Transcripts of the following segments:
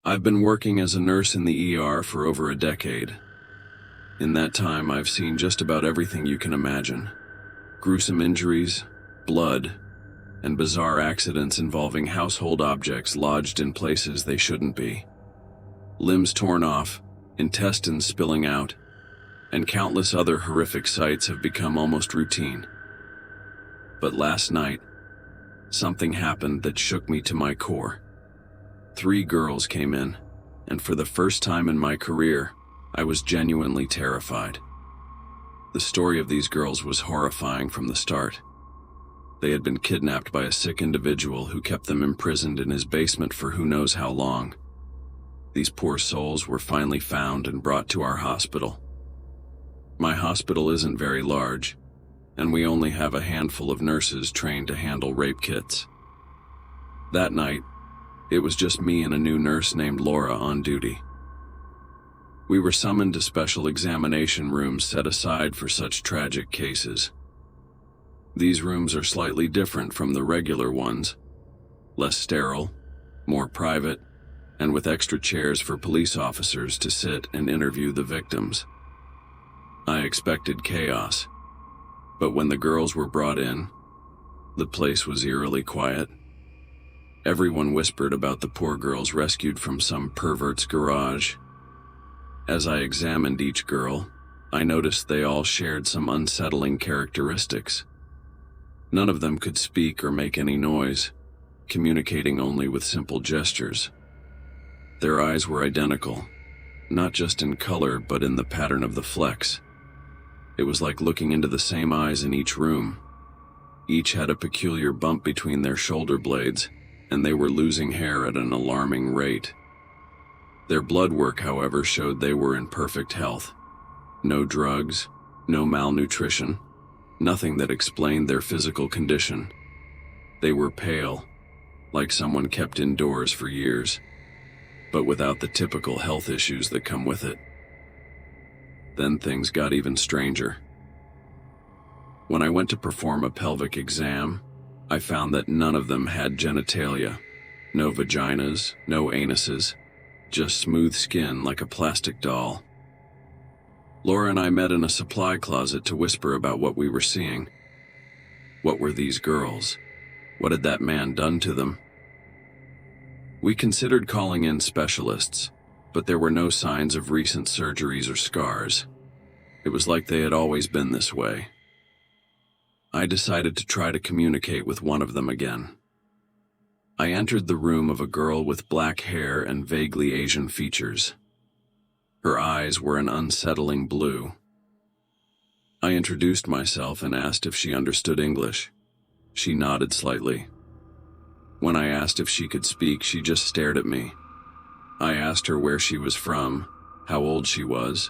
I've been working as a nurse in the ER for over a decade. In that time, I've seen just about everything you can imagine. Gruesome injuries, blood, and bizarre accidents involving household objects lodged in places they shouldn't be. Limbs torn off, intestines spilling out, and countless other horrific sights have become almost routine. But last night, something happened that shook me to my core. 3 girls came in, and for the first time in my career, I was genuinely terrified. The story of these girls was horrifying from the start. They had been kidnapped by a sick individual who kept them imprisoned in his basement for who knows how long. These poor souls were finally found and brought to our hospital. My hospital isn't very large, and we only have a handful of nurses trained to handle rape kits. That night, it was just me and a new nurse named Laura on duty. We were summoned to special examination rooms set aside for such tragic cases. These rooms are slightly different from the regular ones, less sterile, more private, and with extra chairs for police officers to sit and interview the victims. I expected chaos, but when the girls were brought in, the place was eerily quiet. Everyone whispered about the poor girls rescued from some pervert's garage. As I examined each girl, I noticed they all shared some unsettling characteristics. None of them could speak or make any noise, communicating only with simple gestures. Their eyes were identical, not just in color but in the pattern of the flecks. It was like looking into the same eyes in each room. Each had a peculiar bump between their shoulder blades, and they were losing hair at an alarming rate. Their blood work, however, showed they were in perfect health. No drugs, no malnutrition, nothing that explained their physical condition. They were pale, like someone kept indoors for years, but without the typical health issues that come with it. Then things got even stranger. When I went to perform a pelvic exam, I found that none of them had genitalia. No vaginas, no anuses, just smooth skin like a plastic doll. Laura and I met in a supply closet to whisper about what we were seeing. What were these girls? What had that man done to them? We considered calling in specialists, but there were no signs of recent surgeries or scars. It was like they had always been this way. I decided to try to communicate with one of them again. I entered the room of a girl with black hair and vaguely Asian features. Her eyes were an unsettling blue. I introduced myself and asked if she understood English. She nodded slightly. When I asked if she could speak, she just stared at me. I asked her where she was from, how old she was,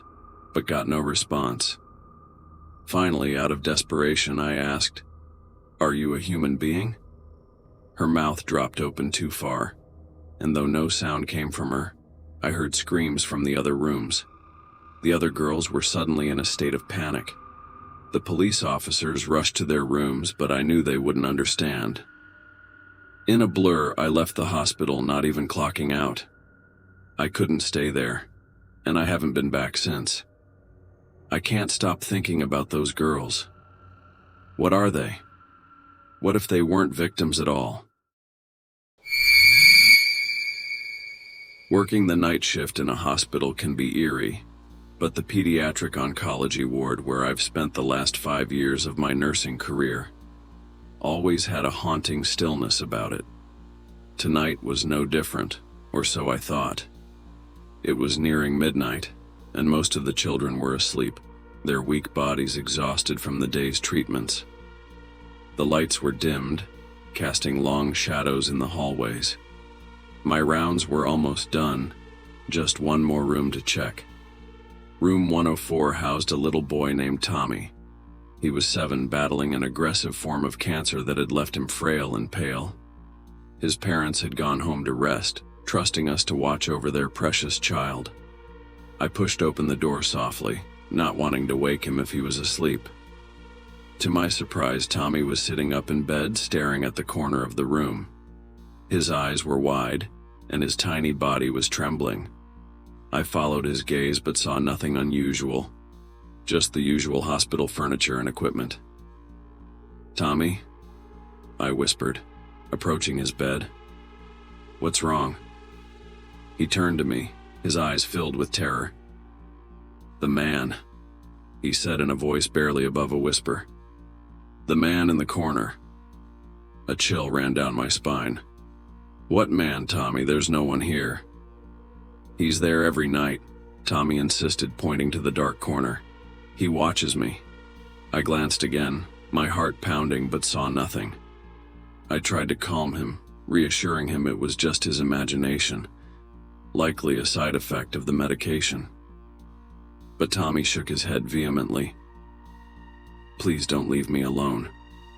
but got no response. Finally, out of desperation, I asked, "Are you a human being?" Her mouth dropped open too far, and though no sound came from her, I heard screams from the other rooms. The other girls were suddenly in a state of panic. The police officers rushed to their rooms, but I knew they wouldn't understand. In a blur, I left the hospital, not even clocking out. I couldn't stay there, and I haven't been back since. I can't stop thinking about those girls. What are they? What if they weren't victims at all? Working the night shift in a hospital can be eerie, but the pediatric oncology ward where I've spent the last 5 years of my nursing career always had a haunting stillness about it. Tonight was no different, or so I thought. It was nearing midnight, and most of the children were asleep, their weak bodies exhausted from the day's treatments. The lights were dimmed, casting long shadows in the hallways. My rounds were almost done, just one more room to check. Room 104 housed a little boy named Tommy. He was 7, battling an aggressive form of cancer that had left him frail and pale. His parents had gone home to rest, trusting us to watch over their precious child. I pushed open the door softly, not wanting to wake him if he was asleep. To my surprise, Tommy was sitting up in bed, staring at the corner of the room. His eyes were wide, and his tiny body was trembling. I followed his gaze but saw nothing unusual, just the usual hospital furniture and equipment. "Tommy?" I whispered, approaching his bed. "What's wrong?" He turned to me, his eyes filled with terror. "The man," he said in a voice barely above a whisper. "The man in the corner." A chill ran down my spine. "What man, Tommy? There's no one here." "He's there every night," Tommy insisted, pointing to the dark corner. "He watches me." I glanced again, my heart pounding, but saw nothing. I tried to calm him, reassuring him it was just his imagination, likely a side effect of the medication. But Tommy shook his head vehemently. "Please don't leave me alone,"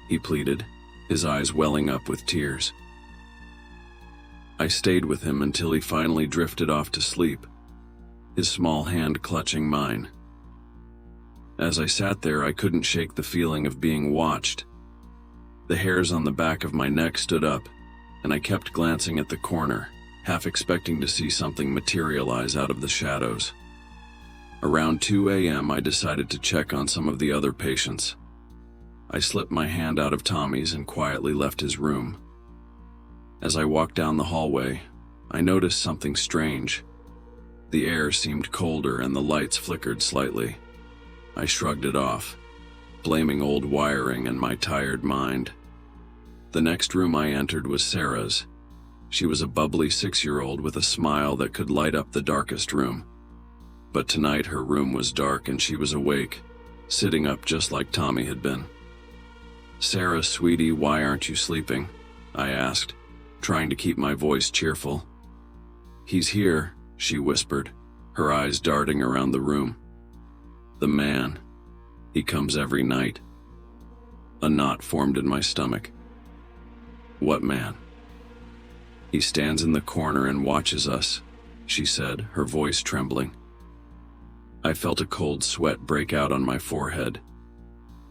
he pleaded, his eyes welling up with tears. I stayed with him until he finally drifted off to sleep, his small hand clutching mine. As I sat there, I couldn't shake the feeling of being watched. The hairs on the back of my neck stood up, and I kept glancing at the corner, half expecting to see something materialize out of the shadows. Around 2 a.m., I decided to check on some of the other patients. I slipped my hand out of Tommy's and quietly left his room. As I walked down the hallway, I noticed something strange. The air seemed colder and the lights flickered slightly. I shrugged it off, blaming old wiring and my tired mind. The next room I entered was Sarah's. She was a bubbly 6-year-old with a smile that could light up the darkest room. But tonight her room was dark and she was awake, sitting up just like Tommy had been. "Sarah, sweetie, why aren't you sleeping?" I asked, trying to keep my voice cheerful. "He's here," she whispered, her eyes darting around the room. "The man. He comes every night." A knot formed in my stomach. "What man?" "He stands in the corner and watches us," she said, her voice trembling. I felt a cold sweat break out on my forehead.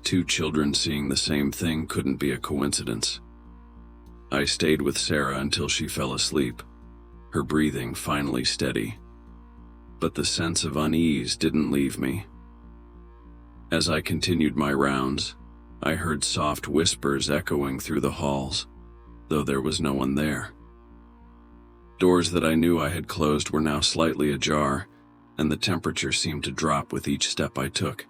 2 children seeing the same thing couldn't be a coincidence. I stayed with Sarah until she fell asleep, her breathing finally steady. But the sense of unease didn't leave me. As I continued my rounds, I heard soft whispers echoing through the halls, though there was no one there. Doors that I knew I had closed were now slightly ajar, and the temperature seemed to drop with each step I took.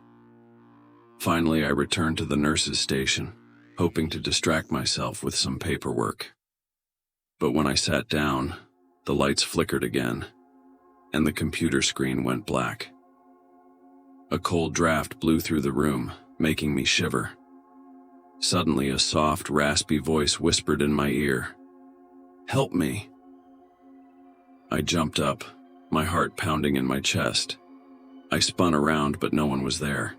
Finally, I returned to the nurse's station, hoping to distract myself with some paperwork. But when I sat down, the lights flickered again, and the computer screen went black. A cold draft blew through the room, making me shiver. Suddenly, a soft, raspy voice whispered in my ear, "Help me." I jumped up, my heart pounding in my chest. I spun around, but no one was there.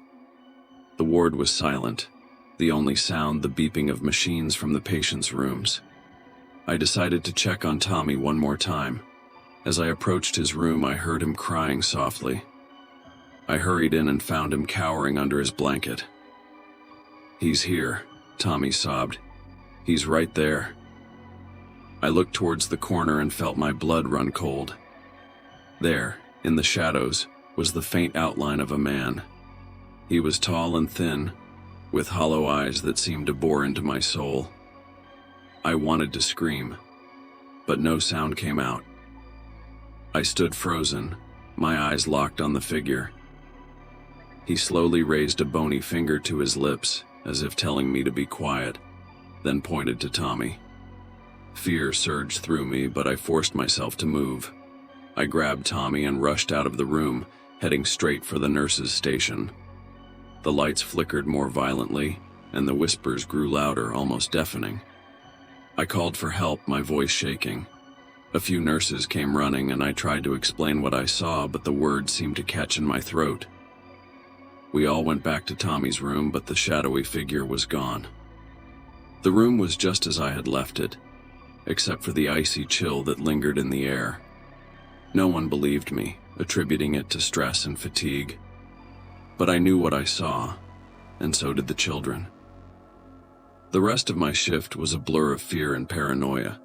The ward was silent, the only sound the beeping of machines from the patients' rooms. I decided to check on Tommy one more time. As I approached his room, I heard him crying softly. I hurried in and found him cowering under his blanket. "He's here," Tommy sobbed. "He's right there." I looked towards the corner and felt my blood run cold. There, in the shadows, was the faint outline of a man. He was tall and thin, with hollow eyes that seemed to bore into my soul. I wanted to scream, but no sound came out. I stood frozen, my eyes locked on the figure. He slowly raised a bony finger to his lips, as if telling me to be quiet, then pointed to Tommy. Fear surged through me, but I forced myself to move. I grabbed Tommy and rushed out of the room, heading straight for the nurse's station. The lights flickered more violently, and the whispers grew louder, almost deafening. I called for help, my voice shaking. A few nurses came running, and I tried to explain what I saw, but the words seemed to catch in my throat. We all went back to Tommy's room, but the shadowy figure was gone. The room was just as I had left it, except for the icy chill that lingered in the air. No one believed me, attributing it to stress and fatigue. But I knew what I saw, and so did the children. The rest of my shift was a blur of fear and paranoia.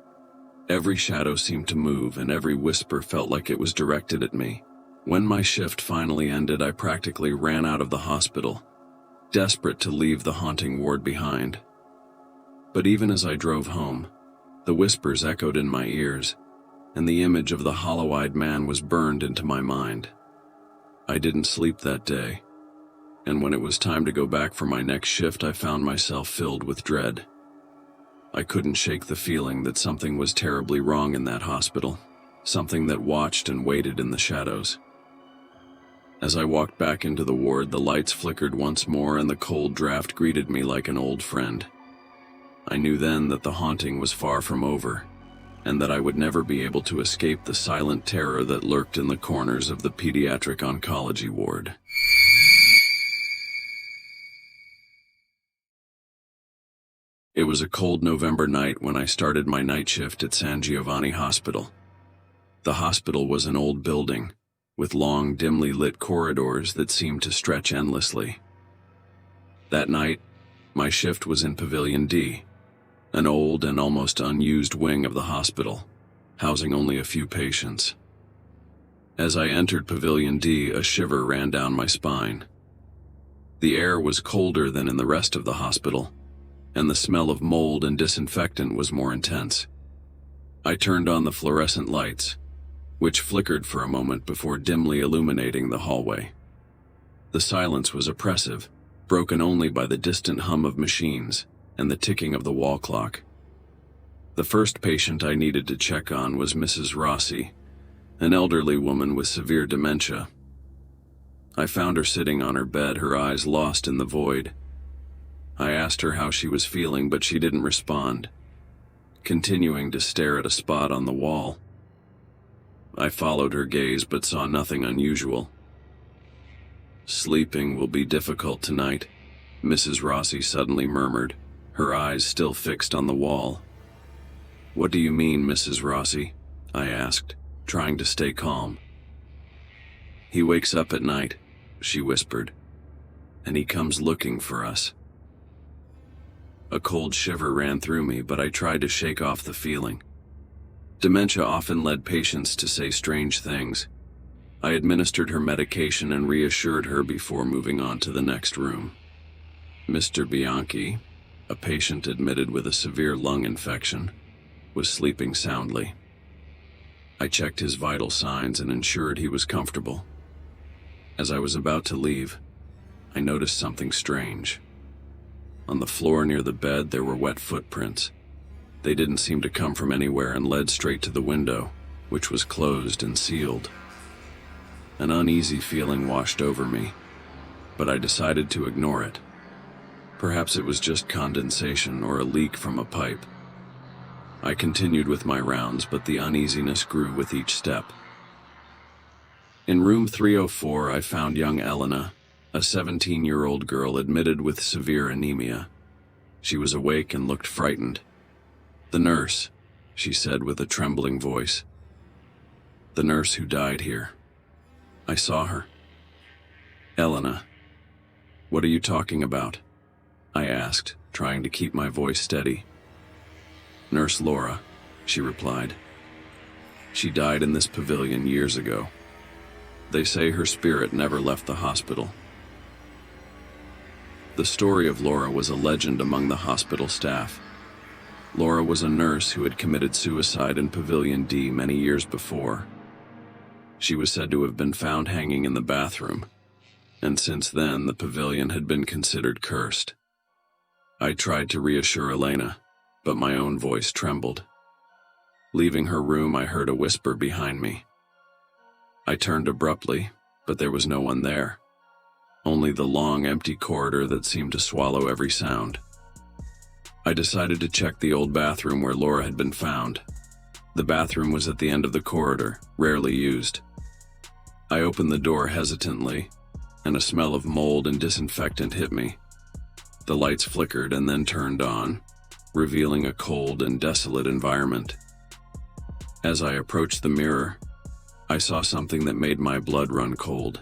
Every shadow seemed to move, and every whisper felt like it was directed at me. When my shift finally ended, I practically ran out of the hospital, desperate to leave the haunting ward behind. But even as I drove home, the whispers echoed in my ears, and the image of the hollow-eyed man was burned into my mind. I didn't sleep that day, and when it was time to go back for my next shift, I found myself filled with dread. I couldn't shake the feeling that something was terribly wrong in that hospital, something that watched and waited in the shadows. As I walked back into the ward, the lights flickered once more and the cold draft greeted me like an old friend. I knew then that the haunting was far from over, and that I would never be able to escape the silent terror that lurked in the corners of the pediatric oncology ward. It was a cold November night when I started my night shift at San Giovanni Hospital. The hospital was an old building, with long, dimly lit corridors that seemed to stretch endlessly. That night, my shift was in Pavilion D, an old and almost unused wing of the hospital, housing only a few patients. As I entered Pavilion D, a shiver ran down my spine. The air was colder than in the rest of the hospital, and the smell of mold and disinfectant was more intense. I turned on the fluorescent lights, which flickered for a moment before dimly illuminating the hallway. The silence was oppressive, broken only by the distant hum of machines and the ticking of the wall clock. The first patient I needed to check on was Mrs. Rossi, an elderly woman with severe dementia. I found her sitting on her bed, her eyes lost in the void. I asked her how she was feeling, but she didn't respond, continuing to stare at a spot on the wall. I followed her gaze but saw nothing unusual. "Sleeping will be difficult tonight," Mrs. Rossi suddenly murmured, her eyes still fixed on the wall. "What do you mean, Mrs. Rossi?" I asked, trying to stay calm. "He wakes up at night," she whispered, "and he comes looking for us." A cold shiver ran through me, but I tried to shake off the feeling. Dementia often led patients to say strange things. I administered her medication and reassured her before moving on to the next room. Mr. Bianchi, a patient admitted with a severe lung infection, was sleeping soundly. I checked his vital signs and ensured he was comfortable. As I was about to leave, I noticed something strange. On the floor near the bed, there were wet footprints. They didn't seem to come from anywhere and led straight to the window, which was closed and sealed. An uneasy feeling washed over me, but I decided to ignore it. Perhaps it was just condensation or a leak from a pipe. I continued with my rounds, but the uneasiness grew with each step. In room 304, I found young Elena, a 17-year-old girl admitted with severe anemia. She was awake and looked frightened. "The nurse," she said with a trembling voice. "The nurse who died here. I saw her." "Elena, what are you talking about?" I asked, trying to keep my voice steady. "Nurse Laura," she replied. "She died in this pavilion years ago. They say her spirit never left the hospital." The story of Laura was a legend among the hospital staff. Laura was a nurse who had committed suicide in Pavilion D many years before. She was said to have been found hanging in the bathroom, and since then the pavilion had been considered cursed. I tried to reassure Elena, but my own voice trembled. Leaving her room, I heard a whisper behind me. I turned abruptly, but there was no one there. Only the long, empty corridor that seemed to swallow every sound. I decided to check the old bathroom where Laura had been found. The bathroom was at the end of the corridor, rarely used. I opened the door hesitantly, and a smell of mold and disinfectant hit me. The lights flickered and then turned on, revealing a cold and desolate environment. As I approached the mirror, I saw something that made my blood run cold.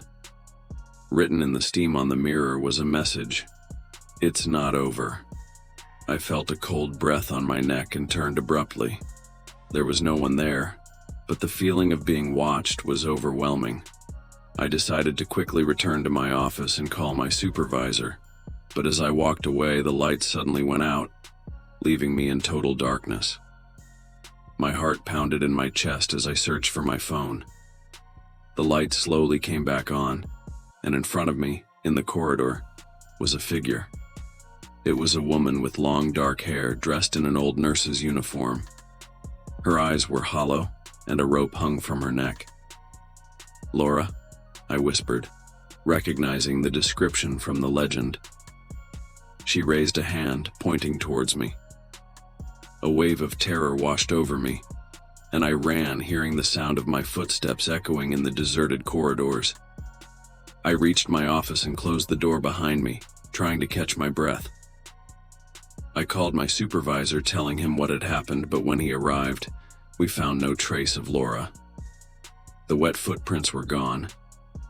Written in the steam on the mirror was a message: "It's not over." I felt a cold breath on my neck and turned abruptly. There was no one there, but the feeling of being watched was overwhelming. I decided to quickly return to my office and call my supervisor, but as I walked away, the lights suddenly went out, leaving me in total darkness. My heart pounded in my chest as I searched for my phone. The light slowly came back on, and in front of me, in the corridor, was a figure. It was a woman with long dark hair dressed in an old nurse's uniform. Her eyes were hollow, and a rope hung from her neck. "Laura," I whispered, recognizing the description from the legend. She raised a hand, pointing towards me. A wave of terror washed over me, and I ran, hearing the sound of my footsteps echoing in the deserted corridors. I reached my office and closed the door behind me, trying to catch my breath. I called my supervisor, telling him what had happened, but when he arrived, we found no trace of Laura. The wet footprints were gone,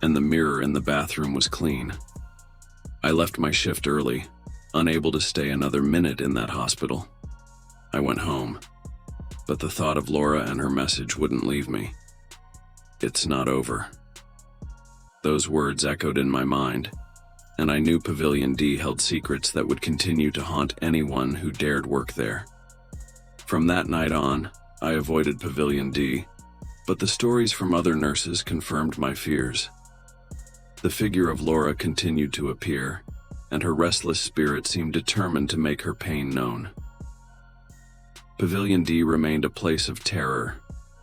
and the mirror in the bathroom was clean. I left my shift early, unable to stay another minute in that hospital. I went home, but the thought of Laura and her message wouldn't leave me. "It's not over." Those words echoed in my mind, and I knew Pavilion D held secrets that would continue to haunt anyone who dared work there. From that night on, I avoided Pavilion D, but the stories from other nurses confirmed my fears. The figure of Laura continued to appear, and her restless spirit seemed determined to make her pain known. Pavilion D remained a place of terror,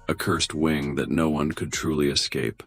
a cursed wing that no one could truly escape.